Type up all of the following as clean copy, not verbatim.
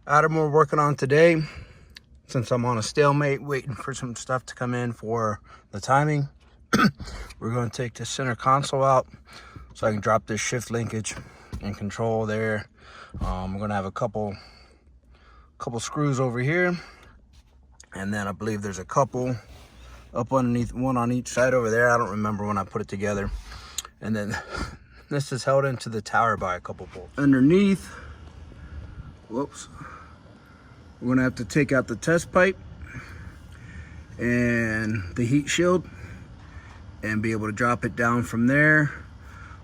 item we're working on today, since I'm on a stalemate waiting for some stuff to come in for the timing, we're going to take the center console out so I can drop this shift linkage and control there. We're going to have a couple screws over here, and then I believe there's a couple up underneath, one on each side over there. I don't remember when I put it together. And then this is held into the tower by a couple bolts. Underneath, whoops, we're gonna have to take out the test pipe and the heat shield and be able to drop it down from there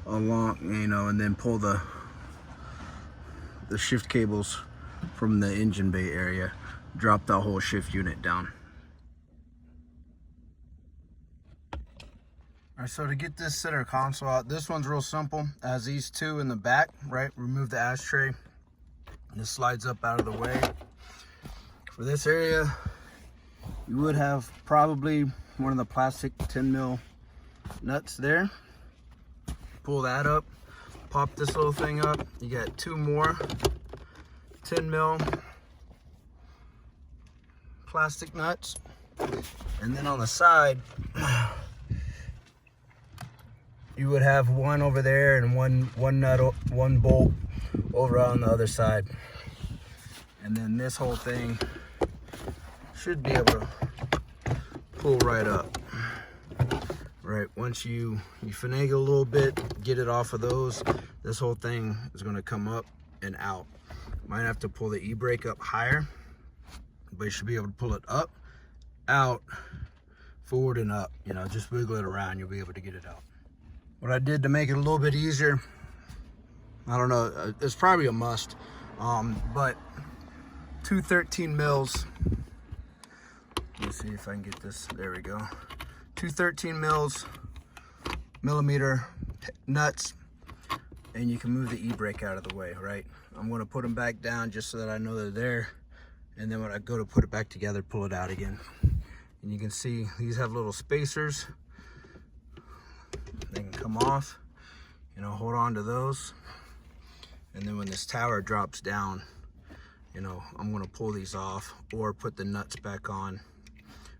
along, and then pull the shift cables from the engine bay area, drop the whole shift unit down. All right, so to get this center console out, this one's real simple. It has these two in the back, right? Remove the ashtray. This slides up out of the way. For this area, you would have probably one of the plastic 10 mil nuts there. Pull that up, pop this little thing up. You got two more 10 mil plastic nuts. And then on the side, you would have one over there and one nut, one bolt over on the other side. And then this whole thing should be able to pull right up. Right, once you finagle a little bit, get it off of those, this whole thing is going to come up and out. Might have to pull the e-brake up higher, but you should be able to pull it up, out, forward and up. Just wiggle it around, you'll be able to get it out. What I did to make it a little bit easier, I don't know, it's probably a must, but two 13 mils. Let me see if I can get this. There we go. Two 13 millimeter nuts, and you can move the e-brake out of the way, right? I'm going to put them back down just so that I know they're there, and then when I go to put it back together, pull it out again. And you can see these have little spacers. They can come off, hold on to those. And then when this tower drops down, I'm gonna pull these off or put the nuts back on.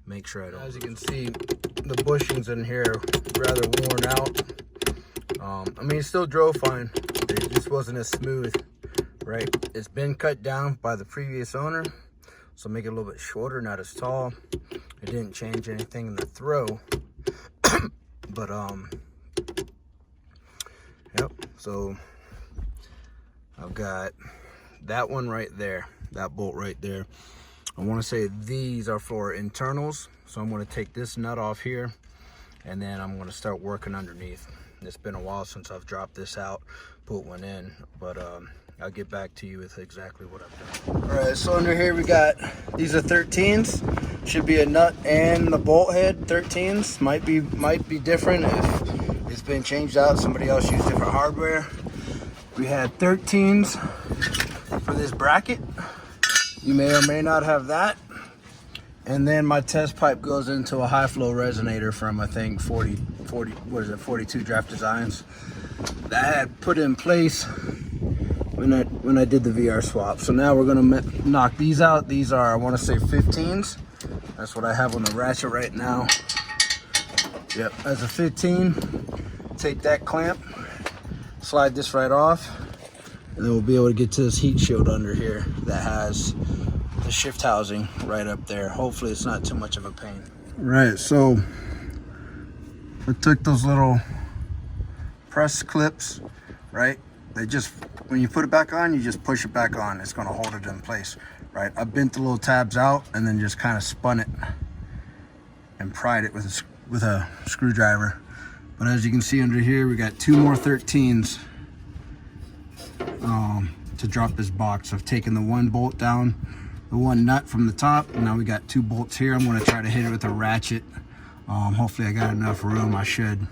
Make sure I don't. As you can see, the bushings in here are rather worn out. I mean, it still drove fine. It just wasn't as smooth, right? It's been cut down by the previous owner, so make it a little bit shorter, not as tall. It didn't change anything in the throw, but yep, so I've got that one right there, that bolt right there. I want to say these are for internals, so I'm going to take this nut off here, and then I'm going to start working underneath. It's been a while since I've dropped this out, put one in, but I'll get back to you with exactly what I've done. All right, so under here we got, these are 13s. Should be a nut and the bolt head 13s. Might be different if it's been changed out. Somebody else used different hardware. We had 13s for this bracket. You may or may not have that. And then my test pipe goes into a high flow resonator from, I think, 42 Draft Designs. That I had put in place when I did the VR swap. So now we're gonna knock these out. These are, I wanna say 15s. That's what I have on the ratchet right now. Yep, that's a 15. Take that clamp, slide this right off, and then we'll be able to get to this heat shield under here that has the shift housing right up there. Hopefully it's not too much of a pain. Right, so I took those little press clips, right? They just, when you put it back on, you just push it back on. It's gonna hold it in place, right? I bent the little tabs out and then just kind of spun it and pried it with a screwdriver. But as you can see under here, we got two more 13s to drop this box. I've taken the one bolt down, the one nut from the top, and now we got two bolts here. I'm gonna try to hit it with a ratchet. Hopefully I got enough room. I should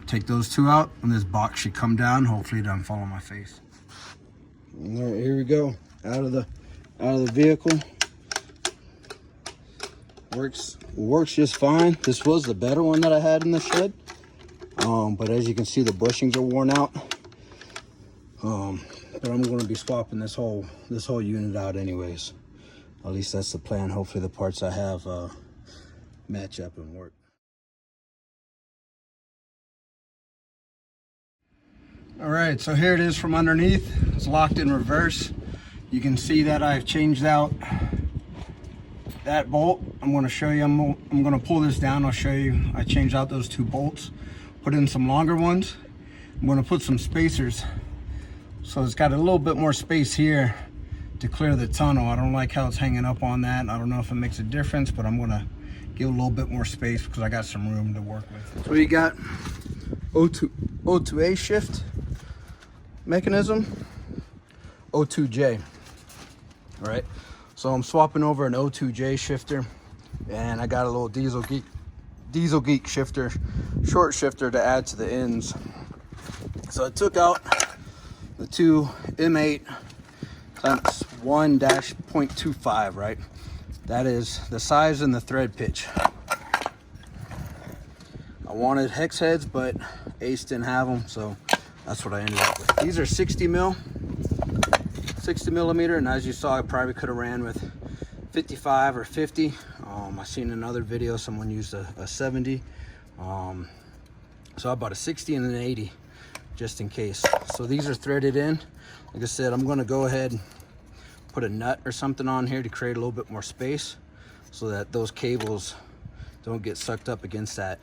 take those two out, and this box should come down. Hopefully it doesn't fall on my face. All right, here we go. Out of the vehicle. Works just fine. This was the better one that I had in the shed. But as you can see, the bushings are worn out. but I'm going to be swapping this whole unit out anyways. At least that's the plan. Hopefully the parts I have match up and work. All right, so here it is from underneath. It's locked in reverse. You can see that I've changed out that bolt. I'm going to show you. I'm going to pull this down. I'll show you. I changed out those 2 bolts, put in some longer ones. I'm going to put some spacers, so it's got a little bit more space here to clear the tunnel. I don't like how it's hanging up on that. I don't know if it makes a difference, but I'm going to give a little bit more space because I got some room to work with. So we got o2a shift mechanism, o2j. All right, so I'm swapping over an o2j shifter, and I got a little diesel geek shifter, short shifter to add to the ends. So I took out the 2 M8 times 1-0.25, right? That is the size and the thread pitch. I wanted hex heads, but Ace didn't have them, so that's what I ended up with. These are 60 millimeter, and as you saw, I probably could have ran with 55 or 50. I seen in another video someone used a 70. So I bought a 60 and an 80 just in case. So these are threaded in. Like I said, I'm going to go ahead and put a nut or something on here to create a little bit more space so that those cables don't get sucked up against that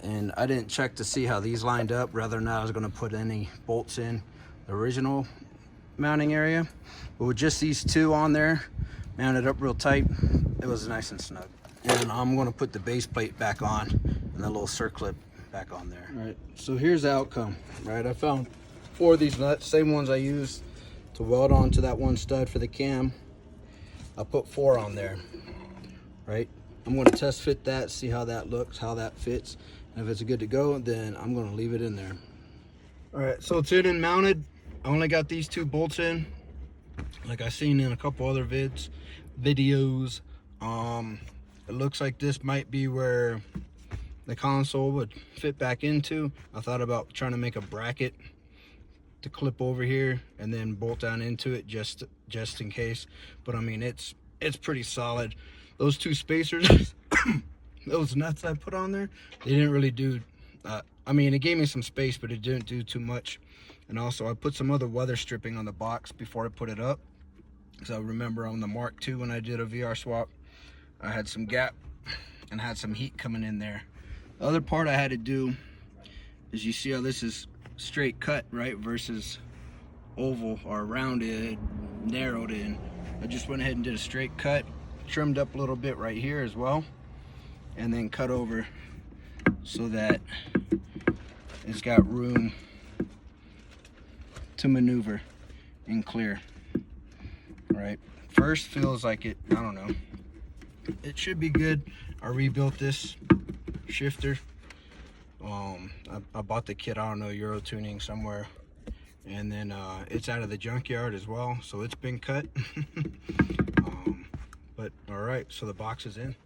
end. I didn't check to see how these lined up, rather than I was going to put any bolts in the original mounting area, but with just these 2 on there mounted up real tight, it was nice and snug. And I'm going to put the base plate back on and the little circlip back on there. All right, so here's the outcome. Right, I found 4 of these nuts, same ones I used to weld onto that one stud for the cam. I put 4 on there. Right, I'm going to test fit that, see how that looks, how that fits, and if it's good to go, then I'm going to leave it in there. All right, so it's in and mounted. I only got these 2 bolts in, like I seen in a couple other videos. It looks like this might be where the console would fit back into. I thought about trying to make a bracket to clip over here and then bolt down into it just in case, but I mean it's pretty solid. Those 2 spacers those nuts I put on there, they didn't really do I mean, it gave me some space, but it didn't do too much. And also I put some other weather stripping on the box before I put it up, because I remember on the Mark II when I did a VR swap, I had some gap and had some heat coming in there. The other part I had to do is, you see how this is straight cut, right, versus oval or rounded, narrowed in. I just went ahead and did a straight cut, trimmed up a little bit right here as well, and then cut over so that it's got room to maneuver and clear. Right, first feels like it, I don't know, it should be good. I rebuilt this shifter. I bought the kit, I don't know, Euro tuning somewhere, and then it's out of the junkyard as well, so it's been cut. But all right, so the box is in.